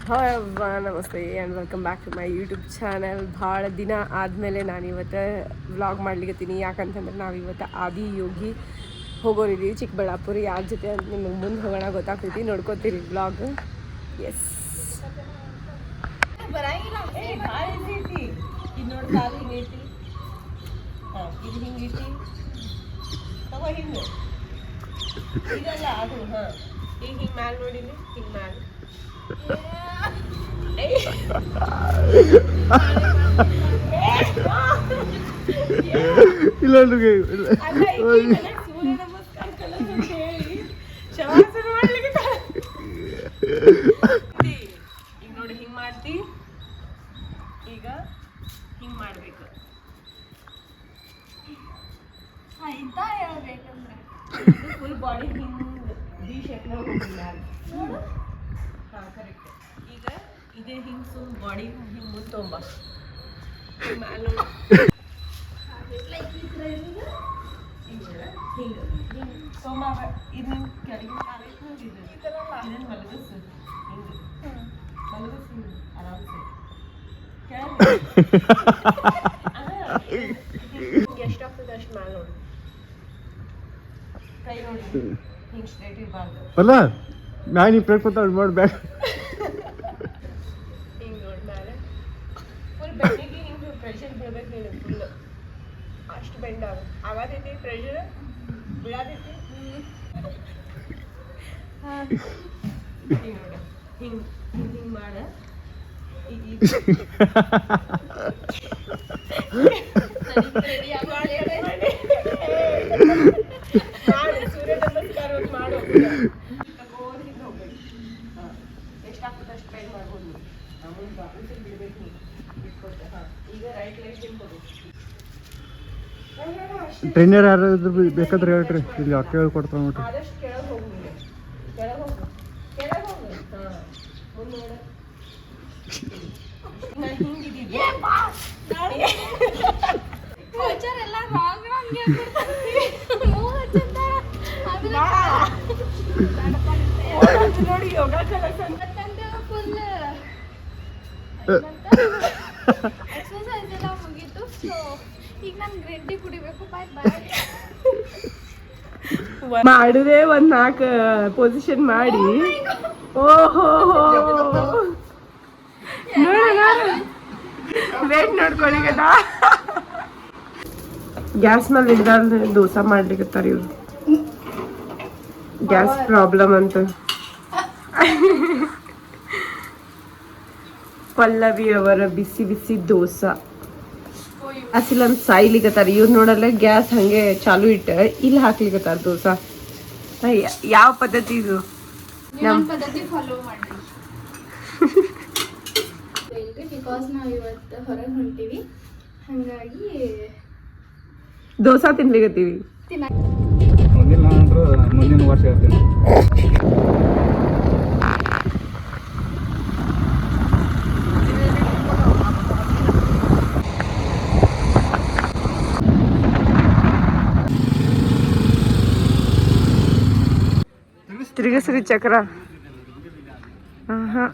Hi ನಮಸ್ತೆ and welcome back to my YouTube channel. ಭಾಳ ದಿನ ಆದಮೇಲೆ ನಾನು ಇವತ್ತು ವ್ಲಾಗ್ ಮಾಡ್ಲಿಕ್ಕತ್ತೀನಿ. ಯಾಕಂತಂದ್ರೆ ನಾವು ಇವತ್ತು ಆದಿಯೋಗಿ ಹೋಗೋರಿದ್ದೀವಿ ಚಿಕ್ಕಬಳ್ಳಾಪುರ. ಯಾರ ಜೊತೆ ಅಂತ ನಿಮಗೆ ಮುಂದೆ ಹೋಗೋಣ ಗೊತ್ತಾಗ್ತೈತಿ, ನೋಡ್ಕೋತೀರಿ ವ್ಲಾಗ್. ಎಸ್ ಇದು ನೋಡಿ ಕಾಲು ಹಿಂಗೈತಿ, ಇದು ಹಿಂಗೈತಿ, ತಗೋ ಹಿಂಗೆ ಇದಲ್ಲ ಅದು. ಹಾಂ ಈಗ ಹಿಂಗೆ ಮ್ಯಾಲೆ ನೋಡಿನಿ, ಹಿಂಗೆ ಮ್ಯಾಲೆ ಇಲ್ಲ ಸೂರ್ಯ ನಮಸ್ಕಾರ ಕಲಿಸ್ ಹೇಳಿ ಶವಾಸನ ಮಾಡ್ಲಿಕ್ಕೆ ಈಗ ನೋಡಿ ಹಿಂಗೆ ಮಾಡ್ತಿ, ಈಗ ಹಿಂಗೆ ಮಾಡ್ಬೇಕು. ಫುಲ್ ಬಾಡಿ ಹಿಂಗೆ ಡಿ ಶೇಪ್ನಾಗ ಹೋಗಿಲ್ಲ. ಹಾಂ ಕರೆಕ್ಟ್. ಈಗ ಇದೇ ಹಿಂಗೆ ಸುಮ್ ಬಾಡಿ ಹಿಂಗೆ ಮುಂದೆ ತೊಗೊಂಬ, ಮ್ಯಾಲೆ ಹಿಂಗೆ ತೊಗೊಂಬ. ಇದನ್ನ ಕೆಳಗಿನ ಕಾಲಕ್ಕೆ ನೋಡಿದ್ದು ಇದನ್ನು ಮಲಗಿಸು, ಹಿಂಗೆ ಮಲಗಿಸು ಆರಾಮ್ಸೆ ಹಿಂಗೆ ಎಷ್ಟಾಗ್ತದೆ ಅಷ್ಟು ಮ್ಯಾಲೆ ನೋಡಿ. ಕೈ ನೋಡಿ ಹಿಂಗೆ ಸ್ಟ್ರೈಟ್ ಇರಬಾರ್ದು. ಅಲ್ಲ ನಾನು ಈ ಪ್ಲೇಟ್ ಕೊಟ್ಟು ಮಾಡ್ಬೇಡ. ಹಿಂಗೆ ನೋಡಿ ಮ್ಯಾಲೆ ಫುಲ್ ಬೆಂಡಿಗೆ ಹಿಂಗೆ ಪ್ರೆಷರ್ ಬೀಳ್ಬೇಕು ನೀನು. ಫುಲ್ ಅಷ್ಟು ಬೆಂಡ್ ಆಗತೈತಿ, ಪ್ರೆಷರ್ ಬೀಳತೈತಿ. ಹಿಂಗೆ ನೋಡ, ಹಿಂಗೆ ಹಿಂಗೆ ಹಿಂಗೆ ಮಾಡ. ಈಗ ಸೂರ್ಯ ನಮಸ್ಕಾರ ಮಾಡು. ಎಷ್ಟಾಗ್ತದೆ ಅಷ್ಟು ಟ್ರೈ ಮಾಡ್ಬೋದು ನೀವು. ಮುಂದೆ ಬಿಡ್ಬೇಕು ನೀವು, ಬಿಟ್ಕೊಟ್ಟೆ. ಹಾಂ ಈಗ ರೈಟ್ ಲೆಗ್ ತಿನ್ಕೋಬೇಕು. ಟ್ರೈನರ್ ಯಾರು ಇದ್ರು ಬೇಕಾದ್ರೆ ಹೇಳ್ರಿ, ಇಲ್ಲಿ ಅಕ್ಕ ಹೇಳ್ಕೊಡ್ತಾವ ನೋಡ್ರಿ. ಆದಷ್ಟು ಕೆಳಗೆ ಹೋಗು, ನೀನು ಕೆಳಗೆ ಹೋಗು, ಕೆಳಗೆ ಹೋಗು. ಹಾಂ ಮುಂದೆ ನೋಡ. ನಾನು ಹಿಂಗಿದ್ದೀವಿ ನೋಡಿ ಯೋಗ ಕಲಸ ಫುಲ್ ಎಕ್ಸರ್ಸೈಸ್ ಎಲ್ಲ ಮುಗೀತು. ಸೊ ಈಗ ನಾನು ಗ್ರೀನ್ ಟೀ ಕುಡಿಬೇಕು. ಬಾಯ್ ಬಾಯ್. ಮಾಡುದೇ ಒಂದು 4 ಪೊಸಿಷನ್ ಮಾಡಿ. ಓಹೋ ವೇಟ್ ನೋಡ್ಕೊಳ್ಳಿ ಗದ. ಗ್ಯಾಸ್ ಮೇಲೆ ಹಿಡ್ದಾದ್ರೆ ದೋಸೆ ಮಾಡ್ಲಿಕ್ಕತ್ತಾರ ಇವ್ರು. ಗ್ಯಾಸ್ ಪ್ರಾಬ್ಲಮ್ ಅಂತ. ಪಲ್ಲವಿ ಅವರ ಬಿಸಿ ಬಿಸಿ ದೋಸೆ ಅಸಿಲಂತ ಸಾಯ್ಲಿಕ್ಕತ್ತಾರ ಇವ್ರು. ನೋಡಲ್ಲ ಗ್ಯಾಸ್ ಹಂಗೆ ಚಾಲು ಇಟ್ಟ ಇಲ್ಲಿ ಹಾಕ್ಲಿಕ್ಕತ್ತಾರ ದೋಸೆ. ಯಾವ ಪದ್ಧತಿ ಇದು? ನಮ್ಮ ಪದ್ಧತಿ ಫಾಲೋ ಮಾಡಿ. ಬಿಕಾಸ್ ನಾವು ಇವತ್ತು ಹೊರಗೆ ಹೊಂಟೀವಿ, ಹಾಗಾಗಿ ದೋಸೆ ತಿನ್ಲಿಕ್ಕತ್ತೀವಿ. ಮುಂದಿನ ವರ್ಷ ಹೇಳ್ತೀನಿ. ತಿರುಗಿಸ್ರಿ ಚಕ್ರ. ಹಾಂ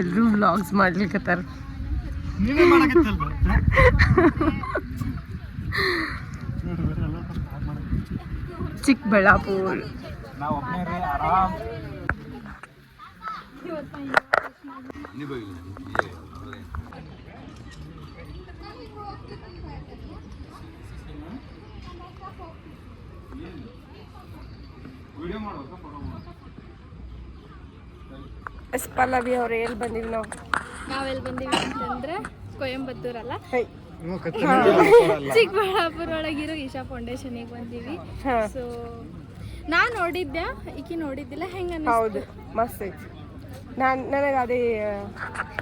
ಎಲ್ಲರೂ ವ್ಲಾಗ್ಸ್ ಮಾಡ್ಲಿಕ್ಕತ್ತಾರ. ಚಿಕ್ಕಬಳ್ಳಾಪುರ ಪಲ್ಲವಿ ಅವ್ರು ಎಲ್ಲಿ ಬಂದೀವಿ ನಾವು? ನಾವೆಲ್ಲಿ ಬಂದೀವಿ ಅಂತಂದ್ರೆ ಕೊಯಂಬತ್ತೂರ್ ಅಲ್ಲ, ಚಿಕ್ಕಬಳ್ಳಾಪುರ ಒಳಗಿರೋ ಈಶಾ ಫೌಂಡೇಶನ್ಗೆ ಬಂದೀವಿ. ಸೊ ನಾ ನೋಡಿದ್ದೆ, ಈಕಿ ನೋಡಿದ್ದಿಲ್ಲ. ಹೆಂಗ ಹೌದು, ಮಸ್ತ್ ಐತಿ. ನನಗೆ ಅದೇ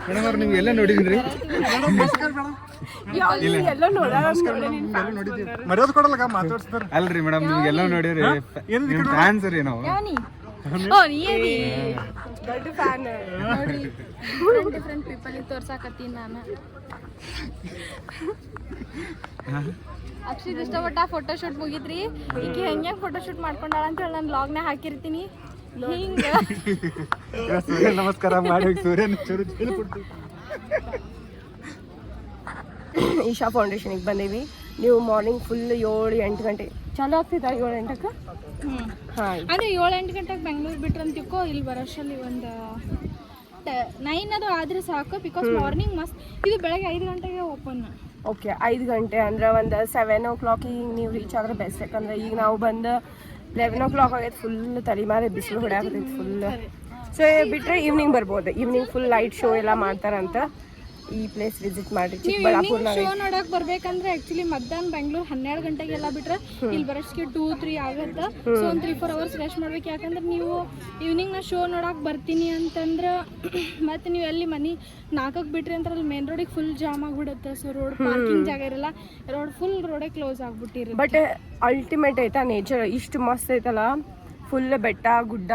ಮೇಡಮ್ ನೀವು ಎಲ್ಲ ನೋಡಿದ್ರಿ ಎಲ್ಲ ನೋಡೋಣ ಮರ್ಯಾದ ಕೊಡಲ್ಲ ಮಾತಾಡ್ಸ್ತಾರ ಅಲ್ರಿ ಮೇಡಮ್ ನಿಮ್ಗೆಲ್ಲ ನೋಡಿರಿ ನಿಮ್ ಫ್ಯಾನ್ಸ್ ರೀ ನಾವು ದೊಡ್ಡ ಫ್ಯಾನ್ ನೋಡಿ ಡಿಫ್ರೆಂಟ್ ಪೀಪಲ್ ತೋರ್ಸಾಕತ್ತೀನಿ ನಾನು ಅಕ್ಷಿತ್ ಇಷ್ಟಪಟ್ಟ ಫೋಟೋಶೂಟ್ ಮುಗಿದ್ರಿ ಈಗ ಹೆಂಗೆ ಫೋಟೋಶೂಟ್ ಮಾಡ್ಕೊಂಡಾಳ ಅಂತ ಹೇಳಿ ನಾನು ಲಾಗ್ನ ಹಾಕಿರ್ತೀನಿ ಹಿಂಗ ಸೂರ್ಯ ನಮಸ್ಕಾರ ಮಾಡಿ ಸೂರ್ಯನ ಚೂರು ಈಶಾ ಫೌಂಡೇಶನಿಗೆ ಬಂದೀವಿ ನೀವು ಮಾರ್ನಿಂಗ್ ಫುಲ್ 7-8 ಗಂಟೆ ಚಾಲು ಆಗ್ತೈತಾ 7-8ಕ್ಕೆ ಹಾಂ ಅಂದರೆ 7-8 ಗಂಟೆಗೆ ಬೆಂಗಳೂರು ಬಿಟ್ರೆ ಅಂತಿಕೋ ಇಲ್ಲಿ ಬರೋಷ್ಟರಲ್ಲಿ ಒಂದು 9 ಅದು ಆದರೆ ಸಾಕು ಬಿಕಾಸ್ ಮಾರ್ನಿಂಗ್ ಮಸ್ತ್ ಇದು ಬೆಳಗ್ಗೆ 5 ಗಂಟೆಗೆ ಓಪನ್ ಓಕೆ 5 ಗಂಟೆ ಅಂದ್ರೆ ಒಂದು 7 o'clock ನೀವು ರೀಚ್ ಆದ್ರೆ ಬೆಸ್ಟ್. ಯಾಕಂದ್ರೆ ಈಗ ನಾವು ಬಂದು 11 o'clock ಆಗೈತೆ, ಫುಲ್ ತಲೆಮಾರೆ ಬಿಸಿಲು ಹೊಡ್ಯಾಕತೈತೆ ಫುಲ್. ಸೊ ಬಿಟ್ಟರೆ ಈವ್ನಿಂಗ್ ಬರ್ಬೋದು. ಈವ್ನಿಂಗ್ ಫುಲ್ ಲೈಟ್ ಶೋ ಎಲ್ಲ ಮಾಡ್ತಾರಂತ. ಈ ಪ್ಲೇಸ್ ವಿಸಿಟ್ ಮಾಡಿ ಚಿಕ್ಕಬಳ್ಳಾಪುರ ಶೋ ನೋಡಕ್ ಬರ್ಬೇಕಂದ್ರೆ ಆಕ್ಚುಲಿ ಮಧ್ಯಾಹ್ನ ಬೆಂಗಳೂರು 12 ಗಂಟೆಗೆಲ್ಲ ಬಿಟ್ರೆ ಇಲ್ಲಿ ಬರೋಷ್ಟಿಗೆ 2-3 ಆಗತ್ತೆ. ಸೊ ಒಂದು 3-4 ಅವರ್ಸ್ ರೆಸ್ಟ್ ಮಾಡ್ಬೇಕು. ಯಾಕಂದ್ರೆ ನೀವು ಈವ್ನಿಂಗ್ ನಾ ಶೋ ನೋಡಕ್ ಬರ್ತೀನಿ ಅಂತಂದ್ರೆ ಮತ್ತೆ ನೀವು ಎಲ್ಲಿ ಮನೆ 4ಕ್ಕೆ ಬಿಟ್ರಿ ಅಂತ ಅಲ್ಲಿ ಮೇನ್ ರೋಡಿಗೆ ಫುಲ್ ಜಾಮ್ ಆಗ್ಬಿಡುತ್ತೆ. ಸೊ ರೋಡ್ ಪಾರ್ಕಿಂಗ್ ಜಾಗ ಇರಲ್ಲ, ರೋಡೇ ಕ್ಲೋಸ್ ಆಗ್ಬಿಟ್ಟಿರುತ್ತೆ. ಬಟ್ ಅಲ್ಟಿಮೇಟ್ ಐತಾ ನೇಚರ್ ಇಷ್ಟು ಮಸ್ತ್ ಐತಲ್ಲ. ಫುಲ್ ಬೆಟ್ಟ ಗುಡ್ಡ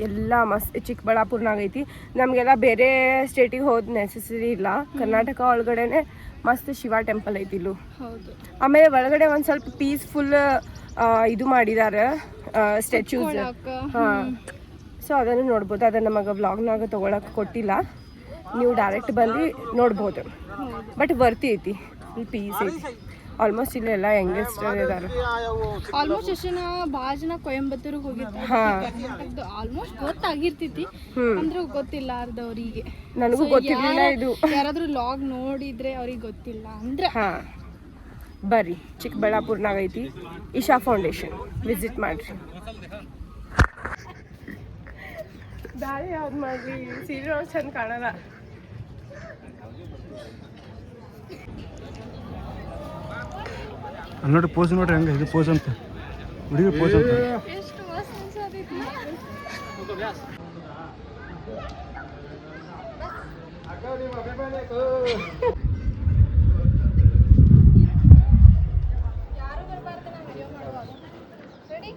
ಎಲ್ಲ ಮಸ್ತ್ ಚಿಕ್ಕಬಳ್ಳಾಪುರ್ನಾಗ ಐತಿ. ನಮಗೆಲ್ಲ ಬೇರೆ ಸ್ಟೇಟಿಗೆ ಹೋದ ನೆಸೆಸರಿ ಇಲ್ಲ. ಕರ್ನಾಟಕ ಒಳಗಡೆನೆ ಮಸ್ತ್ ಶಿವ ಟೆಂಪಲ್ ಐತಿ ಇಲ್ಲೂ. ಆಮೇಲೆ ಒಳಗಡೆ ಒಂದು ಸ್ವಲ್ಪ ಪೀಸ್ಫುಲ್ ಇದು ಮಾಡಿದ್ದಾರೆ ಸ್ಟ್ಯಾಚ್ಯೂಸ್. ಹಾಂ, ಸೊ ಅದನ್ನು ನೋಡ್ಬೋದು. ಅದನ್ನು ನಮಗೆ ವ್ಲಾಗ್ನಾಗ ತೊಗೊಳಕ್ಕೆ ಕೊಟ್ಟಿಲ್ಲ, ನೀವು ಡೈರೆಕ್ಟ್ ಬಂದು ನೋಡ್ಬೋದು. ಬಟ್ ವರ್ತಿ ಐತಿ, ಫುಲ್ ಪೀಸ್ ಐತಿ. ಆಲ್ಮೋಸ್ಟ್ ಇಲ್ಲೆಲ್ಲ ಯಂಗೆಸ್ಟರ್ ಇದ್ದಾರೆ. ಆಲ್ಮೋಸ್ಟ್ ಎಷ್ಟು ಜನ ಭಾಳ ಜನ ಕೊಯಂಬತ್ತೂರಿಗೆ ಹೋಗಿರ್ತಾರೆ. ಆಲ್ಮೋಸ್ಟ್ ಗೊತ್ತಾಗಿರ್ತೈತಿ ಅಂದ್ರೆ ಗೊತ್ತಿಲ್ಲಾರ್ದವ್ರಿಗೆ. ನನಗೂ ಗೊತ್ತಿರಲಿಲ್ಲ ಇದು. ಯಾರಾದ್ರೂ ಲಾಗ್ ನೋಡಿದ್ರೆ ಅವ್ರಿಗೆ ಗೊತ್ತಿಲ್ಲ ಅಂದ್ರೆ ಹಾಂ, ಬರ್ರಿ ಚಿಕ್ಕಬಳ್ಳಾಪುರ್ನಾಗ ಐತಿ ಈಶಾ ಫೌಂಡೇಶನ್, ವಿಸಿಟ್ ಮಾಡಿರಿ. ದಾರಿ ಯಾವ್ದು ಮಾಡಲಿ, ಸೀರೆ ಚಂದ ಕಾಣಲ್ಲ. ಅಲ್ಲಿ ನೋಡ್ರಿ ಪೋಸ್ ನೋಡ್ರಿ ಹಂಗೆ ಇದು ಪೋಸ್ ಅಂತ ಹುಡುಗಿ ಪೋಸ್ ಅಂತ. ಎಷ್ಟು ಮಸ್ತ್ ಅನ್ಸತೈತಿ. ಯಾರು ಬರಬಾರ್ದು ನಾನು ವಿಡಿಯೋ ಮಾಡುವಾಗ. ರೆಡಿ?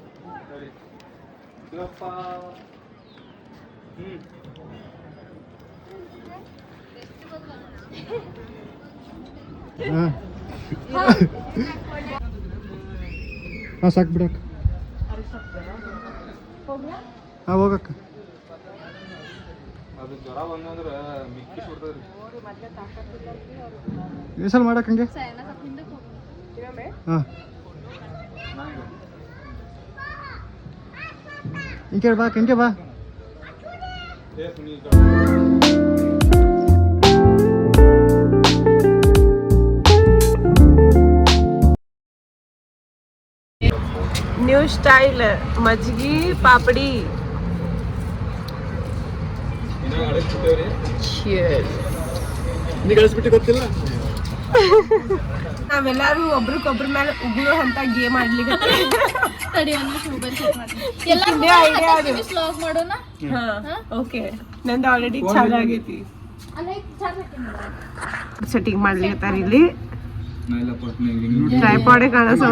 ಹಾಂ ಹಾಂ, ಸಾಕು ಬಿಡಕ್ಕ. ಹಾಂ, ಹೋಗಕ್ಕ. ಈ ಸಲ ಮಾಡಕ್ಕೆ ಹಂಗೆ. ಹಾಂ, ಹಿಂಗೆ ಬಾ, ಹಿಂಗೆ ಬಾ. ನ್ಯೂ ಸ್ಟೈಲ್ ಮಜ್ಗಿ ಪಾಪಡಿ. ಗೊತ್ತಿಲ್ಲ. ನಾವೆಲ್ಲರೂ ಒಬ್ರಿಗೊಬ್ರ ಮೇಲೆ ಉಗುಳು ಅಂತ ಗೇಮ್ ಆಡ್ಲಿಕ್ಕೆ. ಓಕೆ, ನಂದು ಆಲ್ರೆಡಿ ಚಾಲು ಆಗೈತಿ. ಸೆಟ್ಟಿಂಗ್ ಮಾಡ್ಲಿಕ್ಕೆ ಇಲ್ಲಿ ಟ್ರೈಪಾಡೆ ಕಾಣಿಸೋ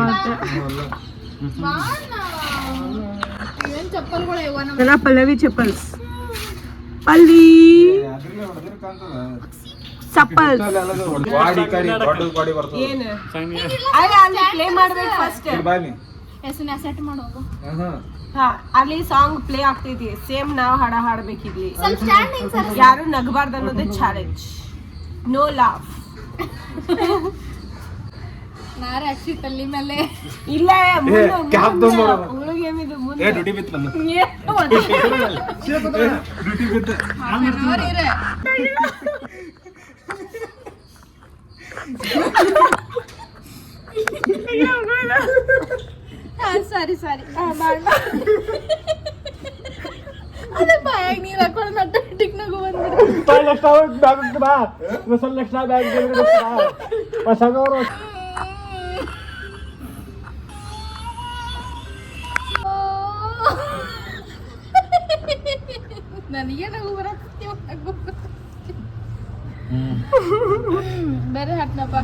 ಎಲ್ಲ ಪಲ್ಲವಿ ಚಪ್ಪಲ್ಸ್. ಅಲ್ಲಿ ಚಪ್ಪಲ್ಸ್ ಏನು ಪ್ಲೇ ಮಾಡ್ಬೇಕು ಫಸ್ಟ್. ಅಲ್ಲಿ ಸಾಂಗ್ ಪ್ಲೇ ಆಗ್ತೈತಿ, ಸೇಮ್ ನಾವು ಹಾಡ್ಬೇಕಿದ್ಲಿ. ಯಾರು ನಗಬಾರ್ದು ಅನ್ನೋದೇ ಚಾಲೆಂಜ್. No laugh. ತಲ್ಲಿ ಮೇಲೆ ಇಲ್ಲ, ಸಾರಿ ಅದೇ ಬಾಯಾಗ ನೀರು ಹಾಕೊಂಡು ಆಟೋಮೆಟಿಕ್ ನಗು ನನಗೆ ನಗು ಬರತ್ತೆ ಬೇರೆ ಹಾಕ್ನಪ್ಪ